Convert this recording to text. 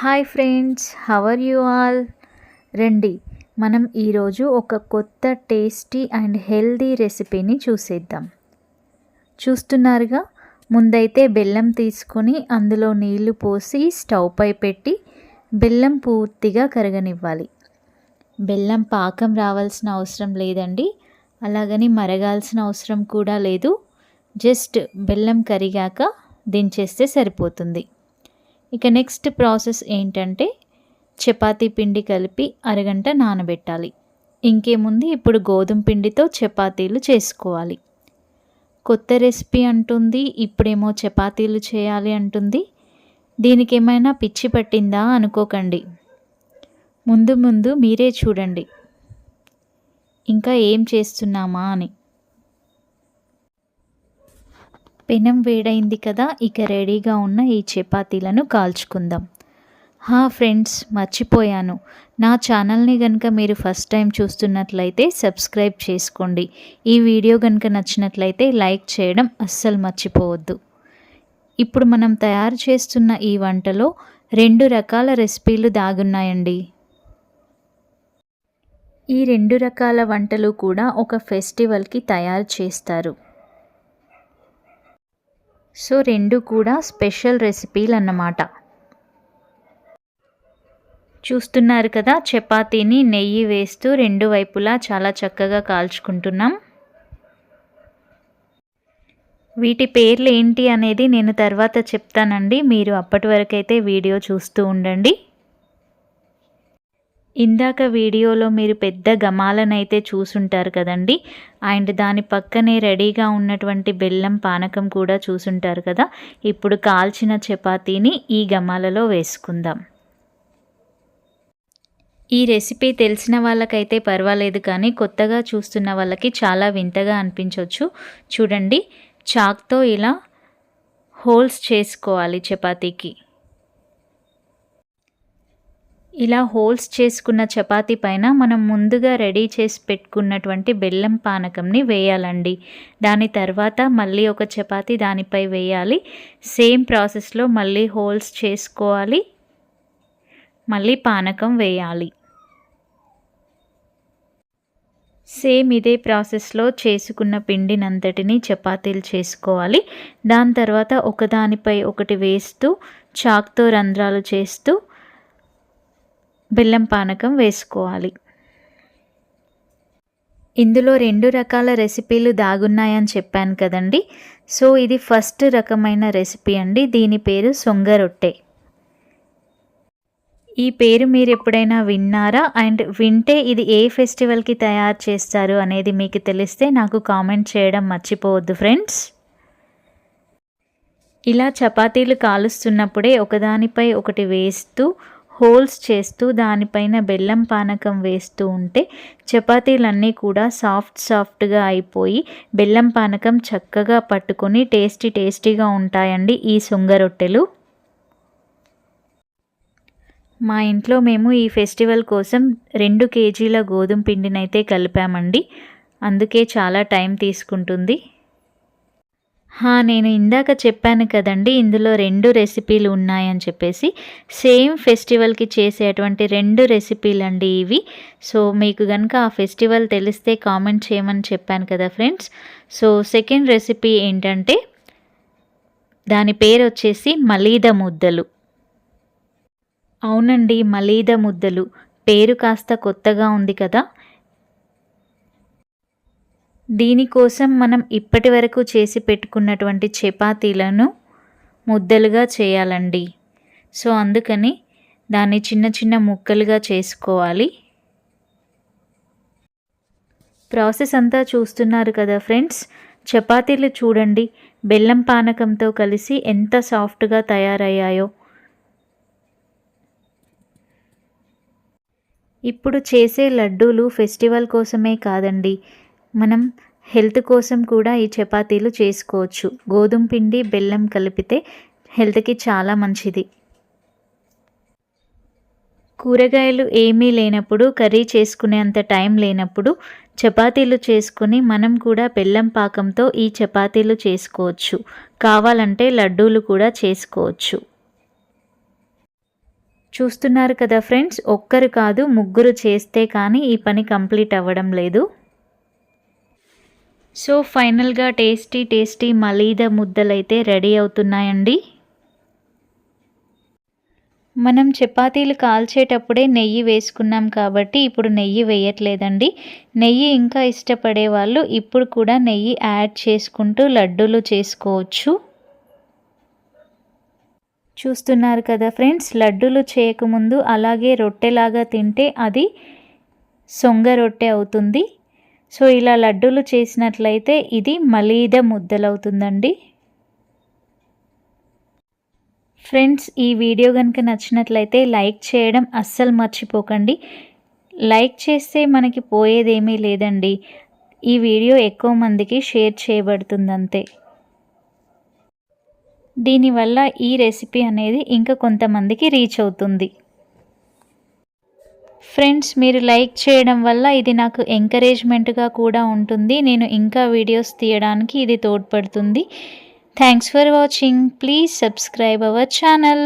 Hi friends, how are you all? రండి, మనం ఈరోజు ఒక కొత్త టేస్టీ అండ్ హెల్దీ రెసిపీని చూసేద్దాం. చూస్తున్నారుగా, ముందైతే బెల్లం తీసుకొని అందులో నీళ్లు పోసి స్టవ్ పై పెట్టి బెల్లం పూర్తిగా కరగనివ్వాలి. బెల్లం పాకం రావాల్సిన అవసరం లేదండి, అలాగని మరగాల్సిన అవసరం కూడా లేదు. జస్ట్ బెల్లం కరిగాక దించేస్తే సరిపోతుంది. ఇక నెక్స్ట్ ప్రాసెస్ ఏంటంటే చపాతీ పిండి కలిపి అరగంట నానబెట్టాలి. ఇంకేముంది, ఇప్పుడు గోధుమ పిండితో చపాతీలు చేసుకోవాలి. కొత్త రెసిపీ అంటుంది, ఇప్పుడేమో చపాతీలు చేయాలి అంటుంది. దీనికి ఏమైనా పిచ్చి పట్టిందా అనుకోకండి. ముందు మీరే చూడండి ఇంకా ఏం చేస్తున్నామా అని. పెనం వేడైంది కదా, ఇక రెడీగా ఉన్న ఈ చపాతీలను కాల్చుకుందాం. ఫ్రెండ్స్, మర్చిపోయాను, నా ఛానల్ని కనుక మీరు ఫస్ట్ టైం చూస్తున్నట్లయితే సబ్స్క్రైబ్ చేసుకోండి. ఈ వీడియో కనుక నచ్చినట్లయితే లైక్ చేయడం అస్సలు మర్చిపోవద్దు. ఇప్పుడు మనం తయారు చేస్తున్న ఈ వంటలో 2 రకాల రెసిపీలు దాగున్నాయండి. ఈ 2 రకాల వంటలు కూడా ఒక ఫెస్టివల్కి తయారు చేస్తారు. సో 2 కూడా స్పెషల్ రెసిపీలు అన్నమాట. చూస్తున్నారు కదా, చపాతీని నెయ్యి వేస్తూ 2 వైపులా చాలా చక్కగా కాల్చుకుంటున్నాం. వీటి పేర్లు ఏంటి అనేది నేను తర్వాత చెప్తానండి, మీరు అప్పటి వరకైతే వీడియో చూస్తూ ఉండండి. ఇందాక వీడియోలో మీరు పెద్ద గమాలనైతే చూసుంటారు కదండి, అండ్ దాని పక్కనే రెడీగా ఉన్నటువంటి బెల్లం పానకం కూడా చూసుంటారు కదా. ఇప్పుడు కాల్చిన చపాతీని ఈ గమాలలో వేసుకుందాం. ఈ రెసిపీ తెలిసిన వాళ్ళకైతే పర్వాలేదు, కానీ కొత్తగా చూస్తున్న వాళ్ళకి చాలా వింతగా అనిపించవచ్చు. చూడండి, చాక్తో ఇలా హోల్స్ చేసుకోవాలి చపాతీకి. ఇలా హోల్స్ చేసుకున్న చపాతీ పైన మనం ముందుగా రెడీ చేసి పెట్టుకున్నటువంటి బెల్లం పానకంని వేయాలండి. దాని తర్వాత మళ్ళీ ఒక చపాతీ దానిపై వేయాలి. సేమ్ ప్రాసెస్లో మళ్ళీ హోల్స్ చేసుకోవాలి, మళ్ళీ పానకం వేయాలి. సేమ్ ఇదే ప్రాసెస్లో చేసుకున్న పిండినంతటిని చపాతీలు చేసుకోవాలి. దాని తర్వాత ఒకదానిపై ఒకటి వేస్తూ చాక్తో రంధ్రాలు చేస్తూ బెల్లం పానకం వేసుకోవాలి. ఇందులో 2 రకాల రెసిపీలు దాగున్నాయని చెప్పాను కదండి. సో ఇది ఫస్ట్ రకమైన రెసిపీ అండి. దీని పేరు సొంగరొట్టె. ఈ పేరు మీరు ఎప్పుడైనా విన్నారా? అండ్ వింటే ఇది ఏ ఫెస్టివల్కి తయారు చేస్తారు అనేది మీకు తెలిస్తే నాకు కామెంట్ చేయడం మర్చిపోవద్దు ఫ్రెండ్స్. ఇలా చపాతీలు కాలుస్తున్నప్పుడే ఒకదానిపై ఒకటి వేస్తూ హోల్స్ చేస్తూ దానిపైన బెల్లం పానకం వేస్తూ ఉంటే చపాతీలన్నీ కూడా సాఫ్ట్గా అయిపోయి బెల్లం పానకం చక్కగా పట్టుకొని టేస్టీగా ఉంటాయండి ఈ సొంగరొట్టెలు. మా ఇంట్లో మేము ఈ ఫెస్టివల్ కోసం 2 కేజీల గోధుమ పిండినైతే కలిపామండి. అందుకే చాలా టైం తీసుకుంటుంది. నేను ఇందాక చెప్పాను కదండి, ఇందులో 2 రెసిపీలు ఉన్నాయని చెప్పేసి. సేమ్ ఫెస్టివల్కి చేసేటువంటి 2 రెసిపీలు అండి ఇవి. సో మీకు కనుక ఆ ఫెస్టివల్ తెలిస్తే కామెంట్ చేయమని చెప్పాను కదా ఫ్రెండ్స్. సో సెకండ్ రెసిపీ ఏంటంటే దాని పేరు వచ్చేసి మలీదా ముద్దలు. అవునండి, మలీదా ముద్దలు. పేరు కాస్త కొత్తగా ఉంది కదా. దీనికోసం మనం ఇప్పటి వరకు చేసి పెట్టుకున్నటువంటి చపాతీలను ముద్దలుగా చేయాలండి. సో అందుకని దాన్ని చిన్న ముక్కలుగా చేసుకోవాలి. ప్రాసెస్ అంతా చూస్తున్నారు కదా ఫ్రెండ్స్. చపాతీలు చూడండి, బెల్లం పానకంతో కలిసి ఎంత సాఫ్ట్గా తయారయ్యాయో. ఇప్పుడు చేసే లడ్డూలు ఫెస్టివల్ కోసమే కాదండి, మనం హెల్త్ కోసం కూడా ఈ చపాతీలు చేసుకోవచ్చు. గోధుమ పిండి బెల్లం కలిపితే హెల్త్కి చాలా మంచిది. కూరగాయలు ఏమీ లేనప్పుడు, కర్రీ చేసుకునేంత టైం లేనప్పుడు చపాతీలు చేసుకొని మనం కూడా బెల్లం పాకంతో ఈ చపాతీలు చేసుకోవచ్చు. కావాలంటే లడ్డూలు కూడా చేసుకోవచ్చు. చూస్తున్నారు కదా ఫ్రెండ్స్, ఒక్కరు కాదు ముగ్గురు చేస్తే కానీ ఈ పని కంప్లీట్ అవ్వడం లేదు. సో ఫైనల్గా టేస్టీ మలీదా ముద్దలైతే రెడీ అవుతున్నాయండి. మనం చపాతీలు కాల్చేటప్పుడే నెయ్యి వేసుకున్నాం కాబట్టి ఇప్పుడు నెయ్యి వేయట్లేదండి. నెయ్యి ఇంకా ఇష్టపడే వాళ్ళు ఇప్పుడు కూడా నెయ్యి యాడ్ చేసుకుంటూ లడ్డూలు చేసుకోవచ్చు. చూస్తున్నారు కదా ఫ్రెండ్స్, లడ్డూలు చేయకముందు అలాగే రొట్టెలాగా తింటే అది సొంగ రొట్టె అవుతుంది. సో ఇలా లడ్డూలు చేసినట్లయితే ఇది మలీదా ముద్దలవుతుందండి. ఫ్రెండ్స్, ఈ వీడియో కనుక నచ్చినట్లయితే లైక్ చేయడం అస్సలు మర్చిపోకండి. లైక్ చేస్తే మనకి పోయేదేమీ లేదండి. ఈ వీడియో ఎక్కువ మందికి షేర్ చేయబడుతుంది అంతే. దీనివల్ల ఈ రెసిపీ అనేది ఇంకా కొంతమందికి రీచ్ అవుతుంది. ఫ్రెండ్స్, మీరు లైక్ చేయడం వల్ల ఇది నాకు ఎంకరేజ్మెంట్గా కూడా ఉంటుంది. నేను ఇంకా వీడియోస్ తీయడానికి ఇది తోడ్పడుతుంది. Thanks for watching. Please subscribe our channel.